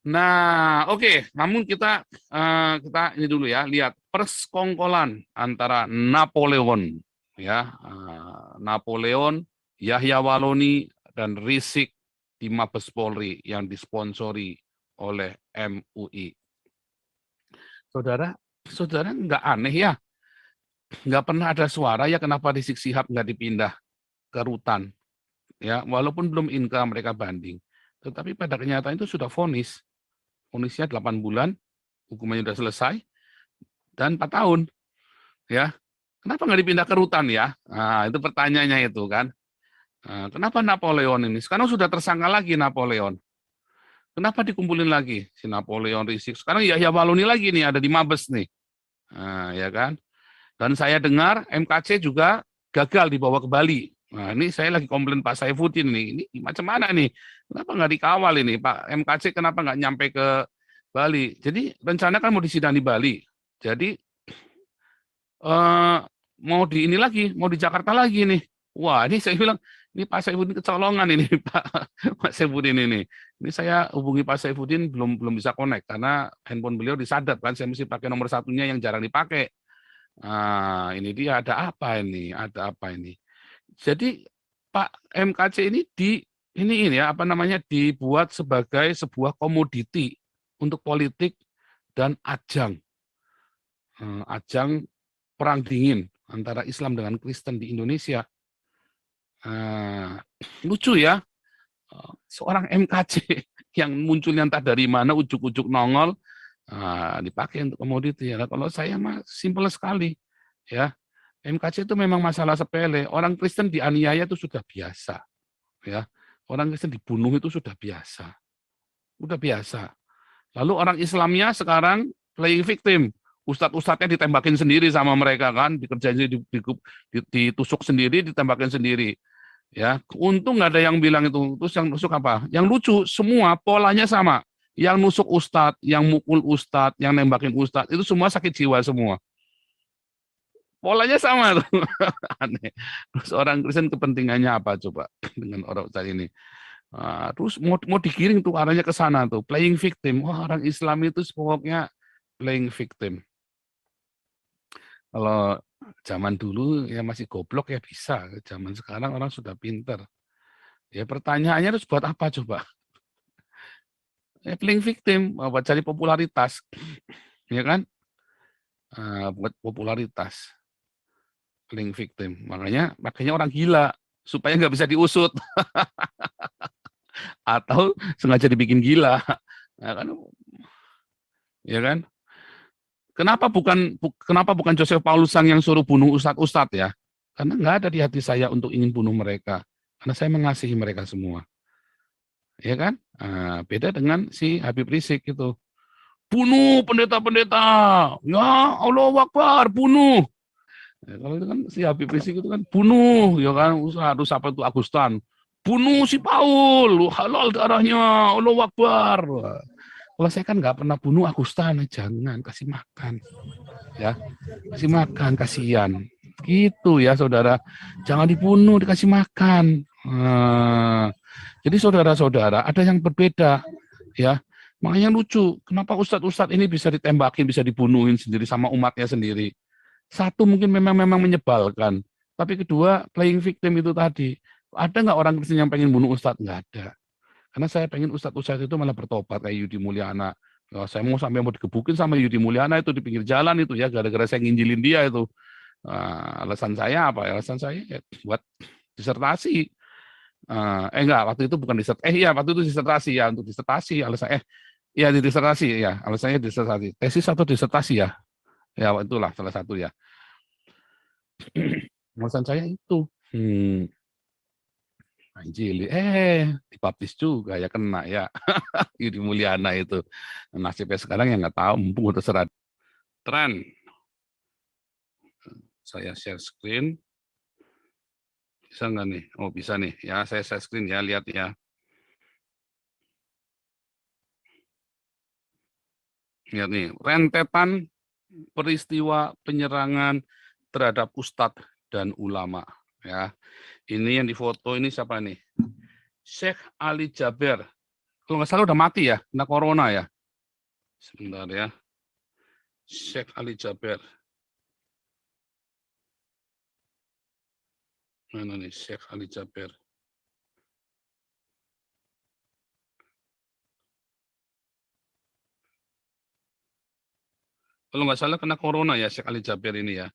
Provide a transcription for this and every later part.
Nah, oke. Namun kita ini dulu ya, lihat persekongkolan antara Napoleon, ya, Napoleon, Yahya Waloni, dan Risik di Mabes Polri yang disponsori oleh MUI. Saudara, saudara nggak aneh ya, nggak pernah ada suara ya kenapa Rizik Sihab nggak dipindah ke rutan, ya, walaupun belum inkrah mereka banding. Tetapi pada kenyataan itu sudah vonis. Vonisnya 8 bulan, hukumannya sudah selesai, dan 4 tahun. Ya, kenapa nggak dipindah ke rutan ya? Nah, itu pertanyaannya itu kan. Nah, kenapa Napoleon ini? Sekarang sudah tersangka lagi Napoleon. Kenapa dikumpulin lagi si Napoleon Risik? Sekarang Yahya Waloni lagi nih ada di Mabes nih. Nah, ya kan? Dan saya dengar MKC juga gagal dibawa ke Bali. Nah, ini saya lagi komplain Pak Saifuddin nih. Ini macam mana nih? Kenapa nggak dikawal ini Pak MKC? Kenapa nggak nyampe ke Bali? Jadi rencana kan mau disidang di Bali. Jadi mau di ini lagi, mau di Jakarta lagi nih. Wah, ini saya bilang, ini Pak Saifuddin kecolongan ini, Pak Pak Saifuddin ini. Ini saya hubungi Pak Saifuddin belum belum bisa connect karena handphone beliau disadap kan, saya mesti pakai nomor satunya yang jarang dipakai. Nah, ini dia ada apa ini? Ada apa ini? Jadi Pak MKC ini ya apa namanya dibuat sebagai sebuah komoditi untuk politik dan ajang perang dingin antara Islam dengan Kristen di Indonesia. Lucu ya, seorang MKC yang munculnya entah dari mana, ujuk-ujuk nongol, dipakai untuk komoditi. Ya. Kalau saya mah simpel sekali, ya. MKC itu memang masalah sepele. Orang Kristen dianiaya itu sudah biasa, ya. Orang Kristen dibunuh itu sudah biasa, udah biasa. Lalu orang Islamnya sekarang playing victim. Ustadz-ustadznya ditembakin sendiri sama mereka kan, dikerjain ditusuk sendiri, ditembakin sendiri. Ya, untung nggak ada yang bilang itu. Terus yang nusuk apa? Yang lucu semua polanya sama. Yang nusuk ustadz, yang mukul ustadz, yang nembakin ustadz, itu semua sakit jiwa semua. Polanya sama tuh. Aneh. Terus orang Kristen kepentingannya apa coba dengan orang ustadz ini? Terus mau digiring tuh arahnya ke sana tuh, playing victim. Wah, orang Islam itu pokoknya playing victim. Kalau zaman dulu ya masih goblok ya bisa, zaman sekarang orang sudah pinter. Ya pertanyaannya terus buat apa coba? Ya, playing victim, buat cari popularitas, ya kan? Buat popularitas, playing victim. Makanya orang gila supaya nggak bisa diusut atau sengaja dibikin gila, ya kan? Ya kan? Kenapa bukan Joseph Paulusan yang suruh bunuh ustadz-ustadz ya? Karena nggak ada di hati saya untuk ingin bunuh mereka. Karena saya mengasihi mereka semua. Ya kan? Beda dengan si Habib Rizik itu. Bunuh pendeta-pendeta. Ya Allah Akbar, bunuh. Ya, kalau itu kan si Habib Rizik itu kan bunuh, ya kan? Harus apa itu Agustan. Bunuh si Paul, halal darahnya, Allah Akbar. Kalau saya kan nggak pernah bunuh Agustan, jangan kasih makan, ya kasih makan, kasihan. Gitu ya saudara, jangan dibunuh, dikasih makan. Jadi saudara-saudara ada yang berbeda, ya. Makanya lucu, kenapa ustadz-ustadz ini bisa ditembakin, bisa dibunuhin sendiri sama umatnya sendiri. Satu mungkin memang menyebalkan, tapi kedua playing victim itu tadi. Ada nggak orang Kristen yang pengen bunuh ustadz? Nggak ada. Karena saya pengen ustadz-ustadz itu malah bertobat kayak Yudi Mulyana. Ya, saya mau sampai mau digebukin sama Yudi Mulyana itu di pinggir jalan itu ya, gara-gara saya nginjilin dia itu. Alasan saya apa? Alasan saya ya, buat disertasi. Enggak, waktu itu bukan disertasi. Iya, waktu itu disertasi ya, untuk disertasi. Alasan ya di disertasi ya, alasannya disertasi. Tesis atau disertasi ya? Ya, itulah salah satu ya. Alasan saya itu. Anjili, dibaptis juga ya kena ya. Yudi Mulyana itu. Nasibnya sekarang yang nggak tahu, mumpung terserah. Tren. Saya share screen. Bisa nggak nih? Oh bisa nih. Ya saya share screen ya, lihat ya. Lihat nih, rentetan peristiwa penyerangan terhadap ustadz dan ulama. Ya, ini yang difoto ini siapa nih? Syekh Ali Jaber Kalau nggak salah udah mati ya, kena corona ya. Sebentar ya. Syekh Ali Jaber. Mana nih Syekh Ali Jaber? Kalau nggak salah kena corona ya Syekh Ali Jaber ini ya.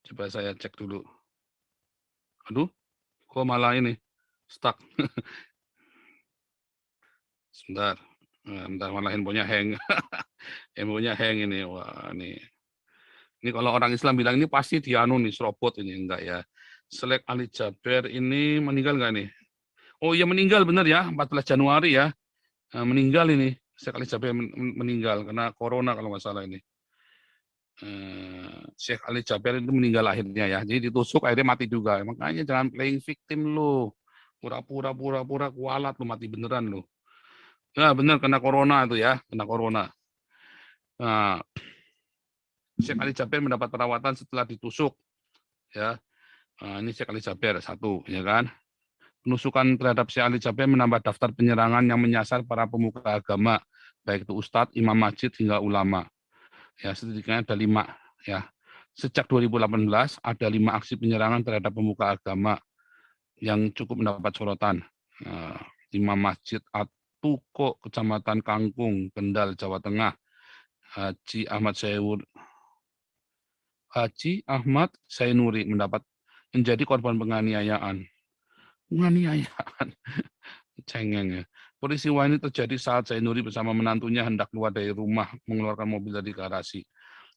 Coba saya cek dulu. Aduh, kok malah ini stuck. Sebentar. Bentar malah handphonenya hang. Handphonenya hang ini. Wah, ini. Ini kalau orang Islam bilang ini pasti dianu nih, serobot ini enggak ya. Selek Ali Jaber ini meninggal nggak nih? Oh iya meninggal benar ya, 14 Januari ya. Meninggal ini. Syekh Ali Jaber meninggal karena corona kalau nggak salah ini. Syekh Ali Jaber itu meninggal akhirnya ya. Jadi ditusuk akhirnya mati juga. Makanya jangan playing victim lo. Pura-pura kualat lo mati beneran lo. Ya bener kena corona itu ya, kena corona. Nah, Syekh Ali Jaber mendapat perawatan setelah ditusuk ya. Nah, ini Syekh Ali Jaber satu ya kan. Penusukan terhadap Syekh Ali Jaber menambah daftar penyerangan yang menyasar para pemuka agama, baik itu ustadz, imam masjid hingga ulama. Ya, setidaknya ada 5 ya. Sejak 2018 ada 5 aksi penyerangan terhadap pemuka agama yang cukup mendapat sorotan. Imam Masjid Atuko, Kecamatan Kangkung, Kendal, Jawa Tengah, Haji Ahmad Sainuri menjadi korban penganiayaan. Penganiayaan, cengeng ya. Peristiwa ini terjadi saat Sainuri bersama menantunya hendak keluar dari rumah mengeluarkan mobil dari garasi.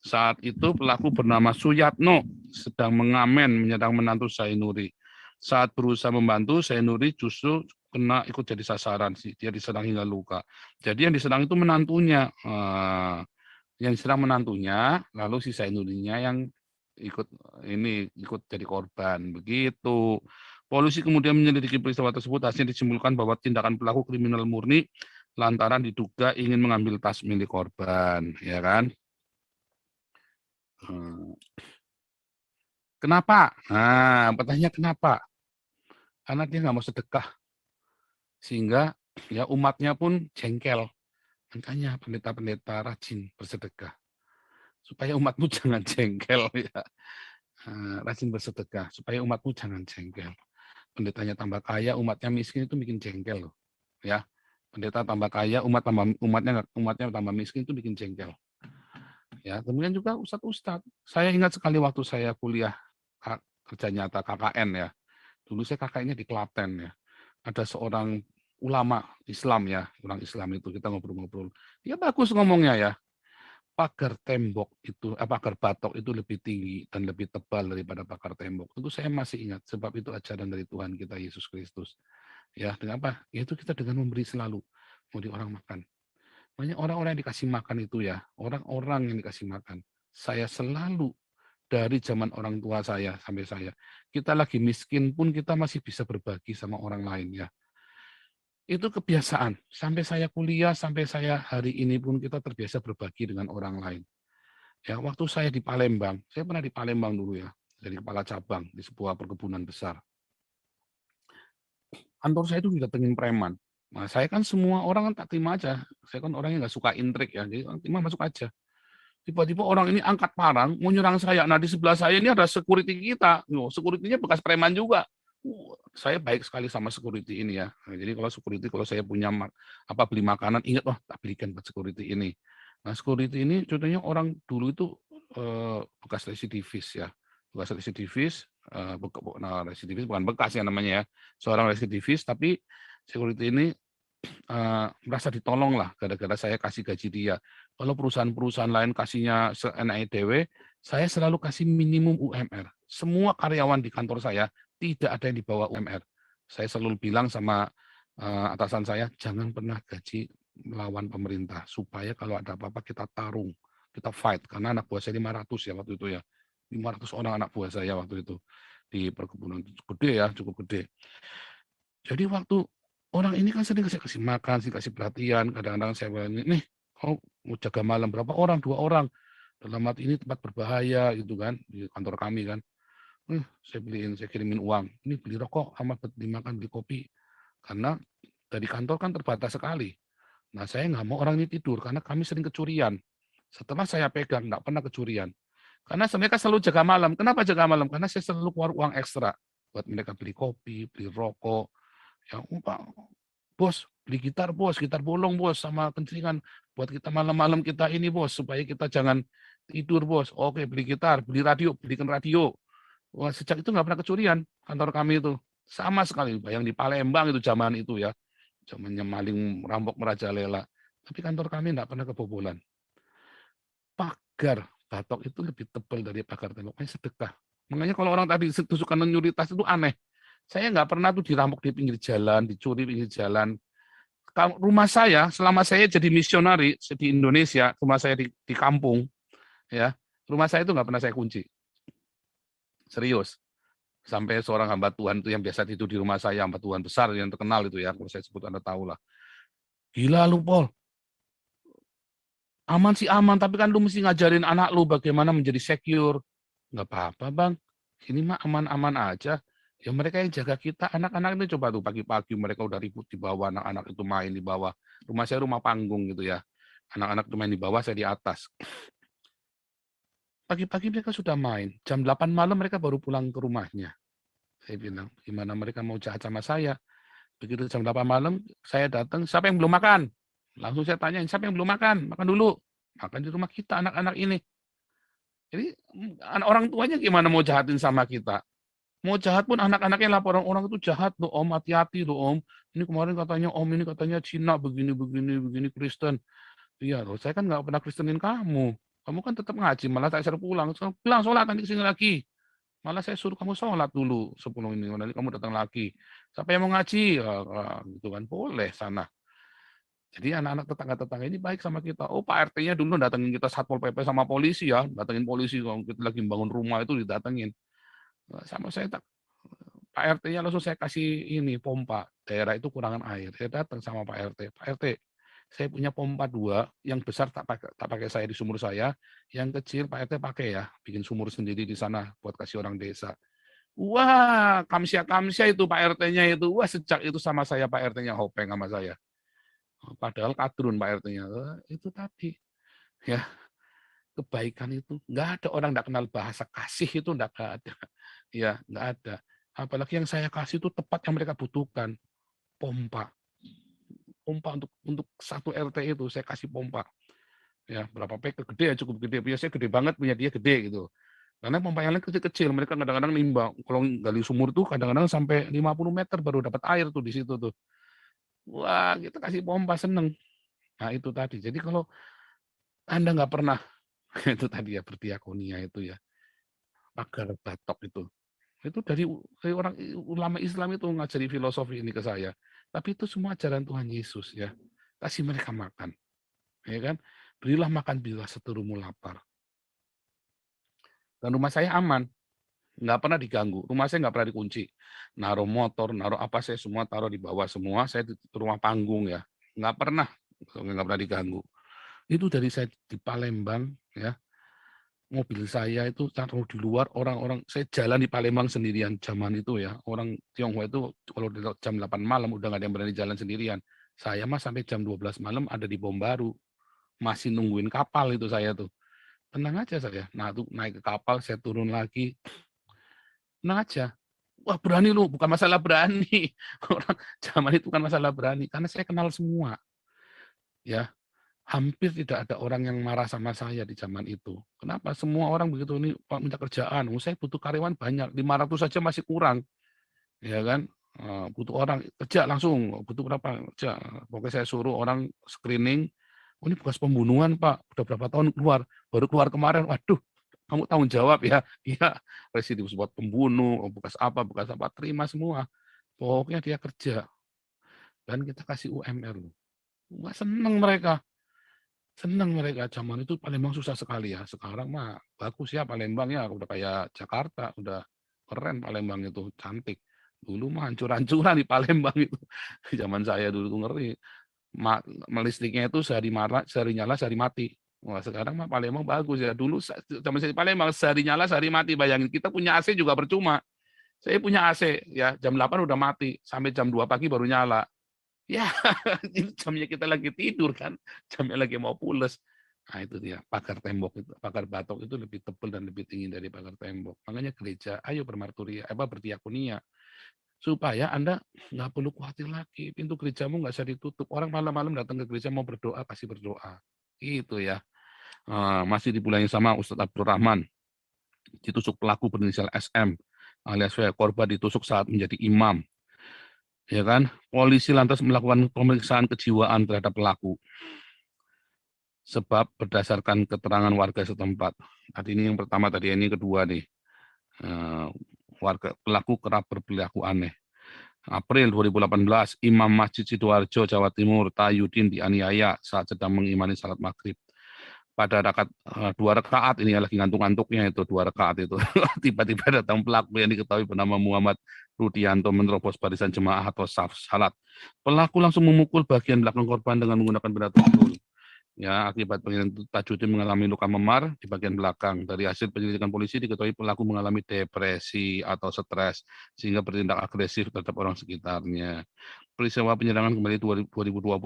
Saat itu pelaku bernama Suyatno sedang mengamen menyerang menantu Sainuri. Saat berusaha membantu, Sainuri justru ikut jadi sasaran sih. Dia diserang hingga luka. Jadi yang diserang itu menantunya. Yang diserang menantunya, lalu si Sainurinya yang ikut jadi korban. Begitu. Polisi kemudian menyelidiki peristiwa tersebut, hasilnya disimpulkan bahwa tindakan pelaku kriminal murni lantaran diduga ingin mengambil tas milik korban, ya kan? Kenapa? Nah, pertanyaannya kenapa? Karena dia nggak mau sedekah, sehingga ya umatnya pun jengkel. Makanya pendeta-pendeta rajin bersedekah, supaya umatmu jangan jengkel ya. Rajin bersedekah, supaya umatmu jangan jengkel. Pendetanya tambah kaya, umatnya miskin itu bikin jengkel loh, ya. Pendeta tambah kaya, umatnya tambah miskin itu bikin jengkel. Ya, kemudian juga ustadz-ustadz. Saya ingat sekali waktu saya kuliah kerja nyata KKN ya. Dulu saya KKN-nya di Klaten ya. Ada seorang ulama Islam ya, orang Islam itu kita ngobrol-ngobrol. Dia bagus ngomongnya ya. Pagar tembok itu, pagar batok itu lebih tinggi dan lebih tebal daripada pagar tembok. Itu saya masih ingat, sebab itu ajaran dari Tuhan kita Yesus Kristus. Ya, dengan apa? Yaitu kita dengan memberi selalu. Mau di orang makan. Banyak orang-orang yang dikasih makan itu ya, orang-orang yang dikasih makan. Saya selalu dari zaman orang tua saya sampai saya. Kita lagi miskin pun kita masih bisa berbagi sama orang lain ya. Itu kebiasaan. Sampai saya kuliah, sampai saya hari ini pun kita terbiasa berbagi dengan orang lain. Ya, waktu saya di Palembang, saya pernah di Palembang dulu ya, jadi kepala cabang di sebuah perkebunan besar. Kantor saya itu didatengin preman. Nah, saya kan semua orang kan tak terima aja. Saya kan orangnya nggak suka intrik ya, jadi terima masuk aja. Tiba-tiba orang ini angkat parang, mau nyerang saya. Nah, di sebelah saya ini ada security kita. Security-nya bekas preman juga. Saya baik sekali sama security ini ya. Nah, jadi kalau security, kalau saya punya beli makanan, ingat, wah, tak belikan buat security ini. Nah, security ini contohnya orang dulu itu bekas residivis ya. Bekas residivis, residivis bukan bekas ya namanya ya. Seorang residivis, tapi security ini merasa ditolong lah gara-gara saya kasih gaji dia. Kalau perusahaan-perusahaan lain kasihnya seenaknya dewe, saya selalu kasih minimum UMR. Semua karyawan di kantor saya tidak ada yang di bawah UMR. Saya selalu bilang sama atasan saya, jangan pernah gaji melawan pemerintah, supaya kalau ada apa-apa kita tarung, kita fight. Karena anak buah saya 500 ya waktu itu ya. 500 orang anak buah saya waktu itu di perkebunan gede ya, cukup gede. Jadi waktu orang ini kan sering kasih makan, sering kasih perhatian, kadang-kadang saya bilang, nih, kau mau jaga malam berapa orang? 2 orang. Dalam arti ini tempat berbahaya gitu kan, di kantor kami kan. Saya kirimin uang. Ini beli rokok sama beli makan, beli kopi. Karena dari kantor kan terbatas sekali. Nah, saya nggak mau orang ini tidur karena kami sering kecurian. Setelah saya pegang, nggak pernah kecurian. Karena mereka selalu jaga malam. Kenapa jaga malam? Karena saya selalu keluar uang ekstra buat mereka beli kopi, beli rokok. Ya, Pak, bos, beli gitar bolong bos, sama kencingan buat kita malam-malam kita ini bos, supaya kita jangan tidur bos. Oke, beli gitar, beli radio, belikan radio. Wah, sejak itu nggak pernah kecurian kantor kami itu. Sama sekali, bayang di Palembang itu zaman itu ya. Zamannya maling merampok merajalela. Tapi kantor kami nggak pernah kebobolan. Pagar batok itu lebih tebal dari pagar tembok. Makanya sedekah. Makanya kalau orang tadi suka nyuri tas itu aneh. Saya nggak pernah tuh dirampok di pinggir jalan, dicuri pinggir jalan. Rumah saya, selama saya jadi misionari di Indonesia, rumah saya di kampung, ya, rumah saya itu nggak pernah saya kunci. Serius. Sampai seorang hamba Tuhan itu yang biasa tidur di rumah saya, hamba Tuhan besar yang terkenal itu ya, kalau saya sebut Anda tahu lah. Gila lu, Paul. Aman sih aman, tapi kan lu mesti ngajarin anak lu bagaimana menjadi secure. Nggak apa-apa, Bang. Ini mah aman-aman aja. Ya mereka yang jaga kita, anak-anak ini coba tuh pagi-pagi mereka udah ribut di bawah, anak-anak itu main di bawah. Rumah saya rumah panggung gitu ya. Anak-anak itu main di bawah, saya di atas. Pagi-pagi mereka sudah main. Jam 8 malam mereka baru pulang ke rumahnya. Saya bilang, gimana mereka mau jahat sama saya? Begitu jam 8 malam, saya datang, siapa yang belum makan? Langsung saya tanyain, siapa yang belum makan? Makan dulu. Makan di rumah kita, anak-anak ini. Jadi orang tuanya gimana mau jahatin sama kita? Mau jahat pun anak-anaknya laporan orang itu jahat loh om, hati-hati loh om. Ini kemarin katanya om, ini katanya Cina, begini Kristen. Iya loh, saya kan nggak pernah Kristenin kamu. Kamu kan tetap ngaji, malah saya suruh pulang. Pulang sholat nanti kesini lagi. Malah saya suruh kamu sholat dulu sebelum ini, nanti kamu datang lagi. Siapa yang mau ngaji? Gitu kan, boleh sana. Jadi anak-anak tetangga-tetangga ini baik sama kita. Oh Pak RT-nya dulu datengin kita Satpol PP sama polisi ya. Datengin polisi kalau kita lagi bangun rumah itu didatengin. Sama saya tak Pak RT-nya langsung saya kasih ini pompa. Daerah itu kurangan air. Saya datang sama Pak RT. Pak RT, saya punya pompa 2, yang besar tak pakai saya di sumur saya, yang kecil Pak RT pakai ya, bikin sumur sendiri di sana buat kasih orang desa. Wah, kamsia itu Pak RT-nya itu. Wah, sejak itu sama saya Pak RT-nya hopeng sama saya. Padahal kadrun Pak RT-nya. Itu tadi. Ya, kebaikan itu nggak ada orang nggak kenal bahasa kasih itu nggak ada. Ya, nggak ada. Apalagi yang saya kasih itu tepat yang mereka butuhkan. Pompa. Pompa untuk satu RT itu saya kasih pompa. Ya, berapa PK gede ya, cukup gede. Biasanya gede banget, punya dia gede gitu. Karena pompa yang lain kecil-kecil, mereka kadang-kadang nimba. Kalau gali sumur tuh kadang-kadang sampai 50 meter baru dapat air tuh di situ tuh. Wah, kita kasih pompa seneng. Nah, itu tadi. Jadi kalau Anda nggak pernah itu tadi ya berdiakonia itu ya, pagar batok itu dari orang ulama Islam itu ngajari filosofi ini ke saya. Tapi itu semua ajaran Tuhan Yesus ya. Kasih mereka makan, ya kan? Berilah makan bila seterumu lapar. Dan rumah saya aman, nggak pernah diganggu. Rumah saya nggak pernah dikunci. Naruh motor, naruh apa saya semua taruh di bawah semua. Saya di rumah panggung ya, nggak pernah diganggu. Itu dari saya di Palembang ya, mobil saya itu taruh di luar, orang-orang saya jalan di Palembang sendirian zaman itu ya. Orang Tionghoa itu kalau jam 8 malam udah nggak ada yang berani jalan sendirian. Saya mah sampai jam 12 malam ada di Bom Baru. Masih nungguin kapal itu saya tuh. Tenang aja saya. Nah, tuh naik ke kapal, saya turun lagi. Tenang aja. Wah, berani lu, bukan masalah berani. Orang zaman itu bukan masalah berani karena saya kenal semua. Ya, hampir tidak ada orang yang marah sama saya di zaman itu. Kenapa? Semua orang begitu ini Pak minta kerjaan. Saya butuh karyawan banyak, 500 saja masih kurang. Ya kan? Butuh orang kerja langsung, butuh berapa kerja. Pokoknya saya suruh orang screening. Oh, ini bekas pembunuhan, Pak. Udah berapa tahun keluar? Baru keluar kemarin. Waduh, kamu tanggung jawab ya. Iya, residius buat pembunuh, bekas apa, terima semua. Pokoknya dia kerja. Dan kita kasih UMR. Wah, seneng mereka. Senang mereka, zaman itu Palembang susah sekali ya. Sekarang mah bagus ya Palembang ya, udah kayak Jakarta, udah keren Palembang itu, cantik. Dulu mah hancur-hancuran di Palembang itu. Zaman saya dulu tuh ngeri. Listriknya itu sehari nyala, sehari mati. Wah, sekarang mah Palembang bagus ya. Dulu zaman saya di Palembang sehari nyala, sehari mati. Bayangin kita punya AC juga percuma. Saya punya AC ya, jam 8 udah mati, sampai jam 2 pagi baru nyala. Ya, ini jamnya kita lagi tidur kan, jamnya lagi mau pules. Nah itu dia, pagar tembok itu, pagar batok itu lebih tebal dan lebih tinggi dari pagar tembok. Makanya gereja, ayo bermarturia, berdiakonia, supaya Anda nggak perlu khawatir lagi, pintu gerejamu nggak usah ditutup. Orang malam-malam datang ke gereja mau berdoa, pasti berdoa. Gitu ya. Masih di bulan yang sama, Ustadz Abdul Rahman ditusuk pelaku berinisial SM alias W, korban ditusuk saat menjadi imam. Ya kan? Polisi lantas melakukan pemeriksaan kejiwaan terhadap pelaku. Sebab berdasarkan keterangan warga setempat. Tadi ini yang pertama, tadi ini kedua nih. Warga pelaku kerap berperilaku aneh. April 2018, Imam Masjid Sidoarjo, Jawa Timur, Tayudin dianiaya saat sedang mengimani salat maghrib. Pada rakaat 2 rakaat, ini lagi ngantuk-ngantuknya itu 2 rakaat itu. Tiba-tiba datang pelaku yang diketahui bernama Muhammad Rudianto menerobos barisan jemaah atau saf salat. Pelaku langsung memukul bagian belakang korban dengan menggunakan benda tutul. Ya, akibat pengiran Tajudin mengalami luka memar di bagian belakang. Dari hasil penyelidikan polisi diketahui pelaku mengalami depresi atau stres sehingga bertindak agresif terhadap orang sekitarnya. Peristiwa penyerangan kembali 2020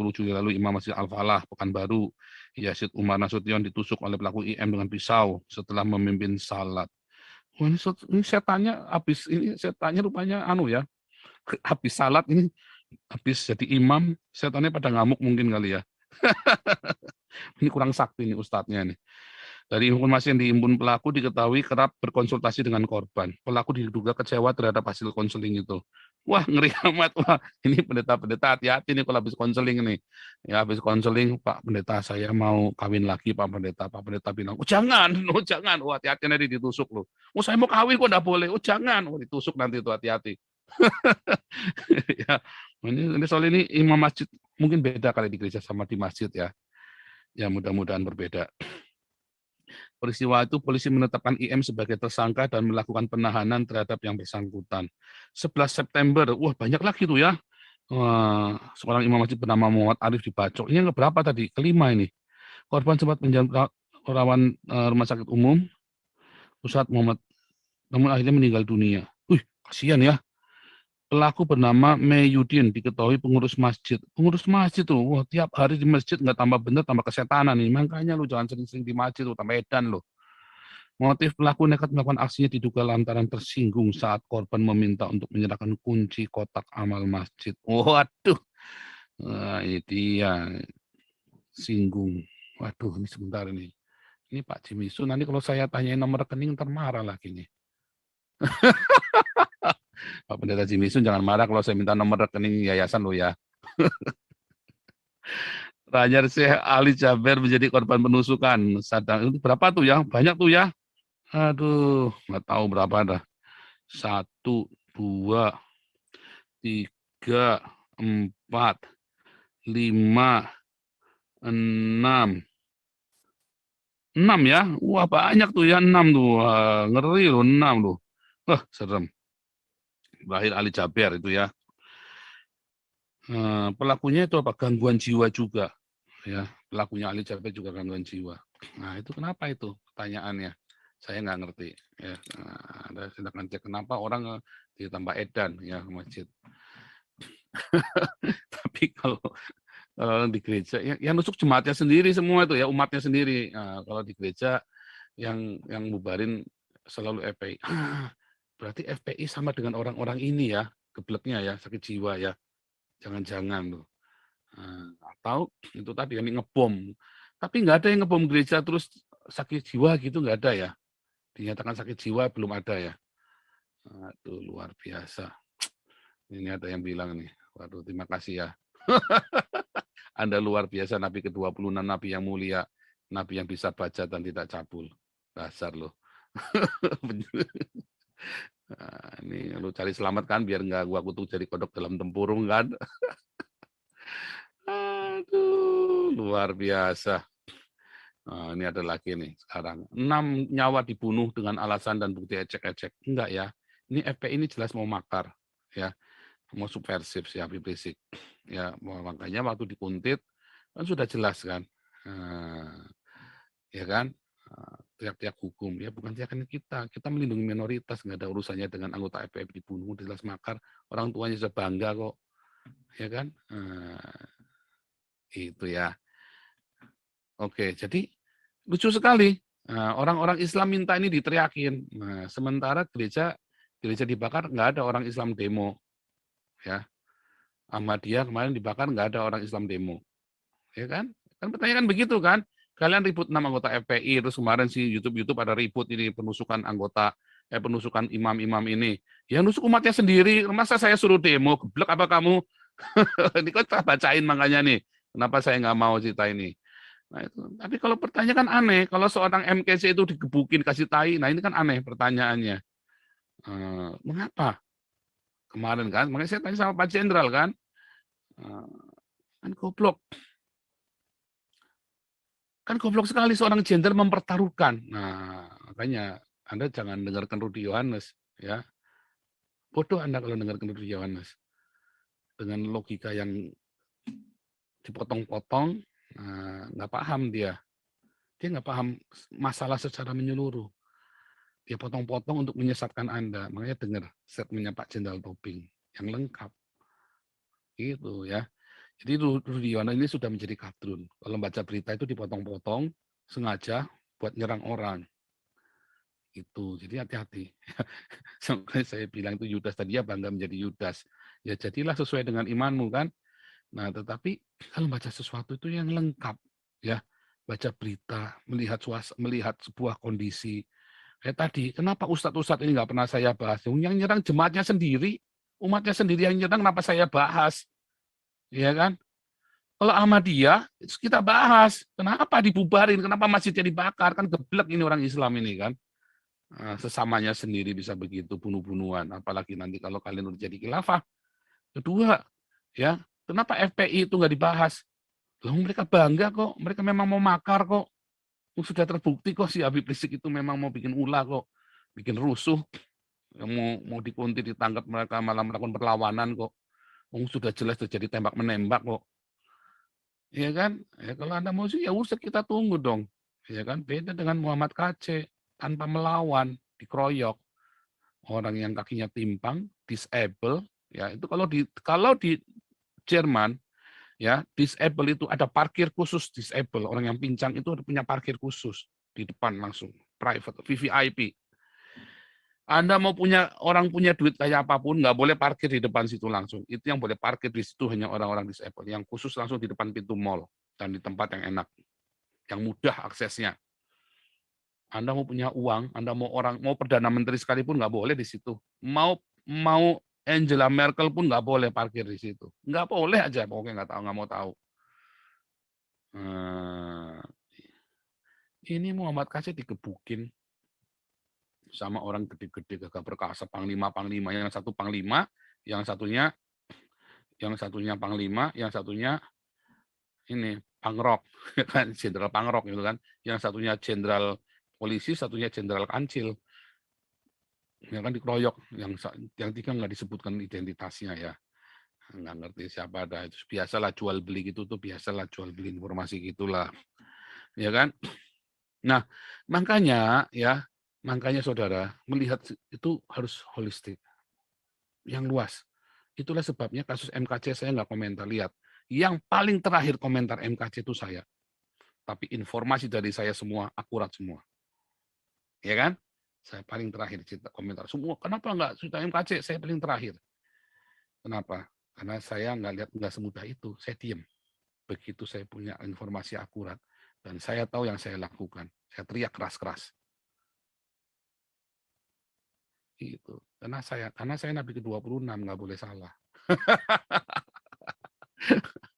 Juli lalu Imam Masjid Al-Falah, Pekanbaru, Yazid Umar Nasution ditusuk oleh pelaku IM dengan pisau setelah memimpin salat. Wah, ini setannya rupanya ya, habis salat ini, habis jadi imam, setannya pada ngamuk mungkin kali ya. Ini kurang sakti nih ustadznya nih. Dari informasi yang dihimpun pelaku diketahui kerap berkonsultasi dengan korban. Pelaku diduga kecewa terhadap hasil konseling itu. Wah, ngeri amat. Wah, ini pendeta-pendeta hati-hati nih kalau habis konseling nih. Ya, habis konseling, Pak Pendeta saya mau kawin lagi, Pak Pendeta. Pak Pendeta bilang, oh jangan, oh jangan. Oh hati-hati nanti ditusuk loh. Oh saya mau kawin kok enggak boleh. Oh jangan, oh ditusuk nanti itu hati-hati. Ya, ini soal ini imam masjid mungkin beda kali di gereja sama di masjid ya. Ya mudah-mudahan berbeda. Peristiwa itu polisi menetapkan IM sebagai tersangka dan melakukan penahanan terhadap yang bersangkutan. 11 September, wah banyak lagi tuh ya. Seorang imam masjid bernama Muhammad Arif dibacok. Ini yang keberapa tadi? Kelima ini. Korban sempat menjalani perawatan rumah sakit umum pusat Muhammad, namun akhirnya meninggal dunia. Kasihan ya. Pelaku bernama Meyudin, diketahui pengurus masjid. Pengurus masjid tuh, wah tiap hari di masjid nggak tambah bener, tambah kesetanan nih. Makanya lu jangan sering-sering di masjid, lu tambah edan lu. Motif pelaku nekat melakukan aksinya diduga lantaran tersinggung saat korban meminta untuk menyerahkan kunci kotak amal masjid. Waduh, ini dia singgung. Waduh, ini sebentar ini. Ini Pak Jimisu, nanti kalau saya tanyain nomor rekening, ntar marah lagi nih. Pak Pendeta Jimisu jangan marah kalau saya minta nomor rekening yayasan lo ya. Rajar Syekh Ali Jaber menjadi korban penusukan. Sadang itu berapa tuh ya? Banyak tuh ya. Aduh, nggak tahu berapa dah. 1, 2, 3, 4, 5, 6. 6 ya. Wah, banyak tuh ya 6 tuh. Wah, ngeri loh 6 loh. Wah, serem. Berakhir Ali Jaber itu ya. Pelakunya itu apa? Gangguan jiwa juga. Ya, pelakunya Ali Jaber juga gangguan jiwa. Nah, itu kenapa itu pertanyaannya? Saya nggak ngerti. Ya, ada silakan cek kenapa orang ditambah edan ya ke masjid. Tapi kalau di gereja, yang nusuk jemaatnya sendiri semua itu ya, umatnya sendiri. Nah, kalau di gereja yang bubarin selalu FPI. Berarti FPI sama dengan orang-orang ini ya, gebleknya ya, sakit jiwa ya. Jangan-jangan tuh. Atau itu tadi yang ngebom. Tapi nggak ada yang ngebom gereja terus sakit jiwa gitu, nggak ada ya. Dinyatakan sakit jiwa belum ada ya. Aduh, luar biasa. Ini ada yang bilang nih, waduh terima kasih ya. Anda luar biasa, Nabi ke-26, Nabi yang mulia, Nabi yang bisa baca dan tidak cabul. Dasar loh. Nah, ini lu cari selamat kan, biar nggak gua kutuk jadi kodok dalam tempurung kan. Aduh, luar biasa. Nah, ini ada lagi nih sekarang. 6 nyawa dibunuh dengan alasan dan bukti ecek-ecek. Enggak ya. Ini FPI ini jelas mau makar. Ya, mau subversif si Habib Rizik. Ya, makanya waktu dikuntit kan sudah jelas kan. Ya kan? Teriak-teriak hukum. Ya bukan teriakan kita melindungi minoritas, nggak ada urusannya dengan anggota FPI dibunuh, jelas makar. Orang tuanya sudah bangga kok. ya kan? Itu ya. Oke, jadi lucu sekali. Orang-orang Islam minta ini diteriakin. Nah, sementara gereja dibakar nggak ada orang Islam demo, ya. Ahmadiyah kemarin dibakar nggak ada orang Islam demo, ya kan? Kan pertanyaan begitu kan? Kalian ribut 6 anggota FPI, terus kemarin si YouTube ada ribut ini penusukan anggota, penusukan imam-imam ini. Ya nusuk umatnya sendiri, masa saya suruh demo? Geblek apa kamu? Ini kok tak bacain makanya nih. Kenapa saya nggak mau cerita ini? Nah, itu. Tapi kalau pertanyaan kan aneh, kalau seorang MKC itu digebukin kasih tai, nah ini kan aneh pertanyaannya. Mengapa? Kemarin kan, makanya saya tanya sama Pak Jenderal kan, kan goblok. Kan goblok sekali seorang jenderal mempertaruhkan. Nah, makanya Anda jangan dengarkan Rudi Yohanes, ya. Bodoh Anda kalau dengarkan Rudi Yohanes. Dengan logika yang dipotong-potong, nggak paham dia. Dia nggak paham masalah secara menyeluruh. Dia potong-potong untuk menyesatkan Anda. Makanya dengar statementnya Pak Jenderal Tobing yang lengkap. Gitu ya. Jadi Rudi Yohanes ini sudah menjadi kadrun. Kalau baca berita itu dipotong-potong sengaja buat nyerang orang. Itu. Jadi hati-hati. Sampai saya bilang itu Yudas tadi ya bangga menjadi Yudas. Ya jadilah sesuai dengan imanmu kan. Nah, tetapi kalau baca sesuatu itu yang lengkap ya. Baca berita, melihat sebuah kondisi. Kayak tadi, kenapa ustadz-ustadz ini nggak pernah saya bahas? Yang nyerang jemaatnya sendiri, umatnya sendiri yang nyerang, kenapa saya bahas? Ya kan? Kalau Ahmadiyah, kita bahas. Kenapa dibubarin? Kenapa masjidnya dibakar? Kan geblek ini orang Islam ini kan. Sesamanya sendiri bisa begitu bunuh-bunuhan. Apalagi nanti kalau kalian udah jadi khilafah. Kedua, ya kenapa FPI itu nggak dibahas? Loh, mereka bangga kok. Mereka memang mau makar kok. Sudah terbukti kok si Habib Rizik itu memang mau bikin ulah kok. Bikin rusuh. Mau dikuntit, ditangkap, mereka malah melakukan perlawanan kok. Sudah jelas terjadi tembak-menembak kok. Ya kan? Ya, kalau Anda mau sih ya usah kita tunggu dong. Ya kan? Beda dengan Muhammad KC tanpa melawan, dikeroyok. Orang yang kakinya timpang, disable, ya itu kalau di Jerman ya, disable itu ada parkir khusus disable. Orang yang pincang itu punya parkir khusus di depan langsung, private, VVIP. Anda mau orang punya duit kayak apapun, nggak boleh parkir di depan situ langsung. Itu yang boleh parkir di situ hanya orang-orang disable, yang khusus langsung di depan pintu mall dan di tempat yang enak, yang mudah aksesnya. Anda mau punya uang, Anda mau perdana menteri sekalipun nggak boleh di situ. Mau Angela Merkel pun nggak boleh parkir di situ. Nggak boleh aja, pokoknya nggak mau tahu. Ini Muhammad Kasih digebukin sama orang gede-gede gagah perkasa, panglima yang satu panglima, yang satunya panglima, yang satunya ini pangrok kan, jenderal pangrok gitu kan, yang satunya jenderal polisi, satunya jenderal kancil, ya kan dikeroyok, yang tiga nggak disebutkan identitasnya ya, nggak ngerti siapa ada, itu biasalah jual beli gitu tuh, biasalah jual beli informasi gitulah, ya kan. Nah makanya saudara melihat itu harus holistik, yang luas. Itulah sebabnya kasus MKC saya nggak komentar, lihat. Yang paling terakhir komentar MKC itu saya. Tapi informasi dari saya semua akurat semua. Ya kan? Saya paling terakhir cerita komentar semua. Kenapa nggak cerita MKC? Saya paling terakhir. Kenapa? Karena saya nggak lihat nggak semudah itu. Saya diam. Begitu saya punya informasi akurat dan saya tahu yang saya lakukan. Saya teriak keras-keras. Itu. Karena saya Nabi ke-26 nggak boleh salah.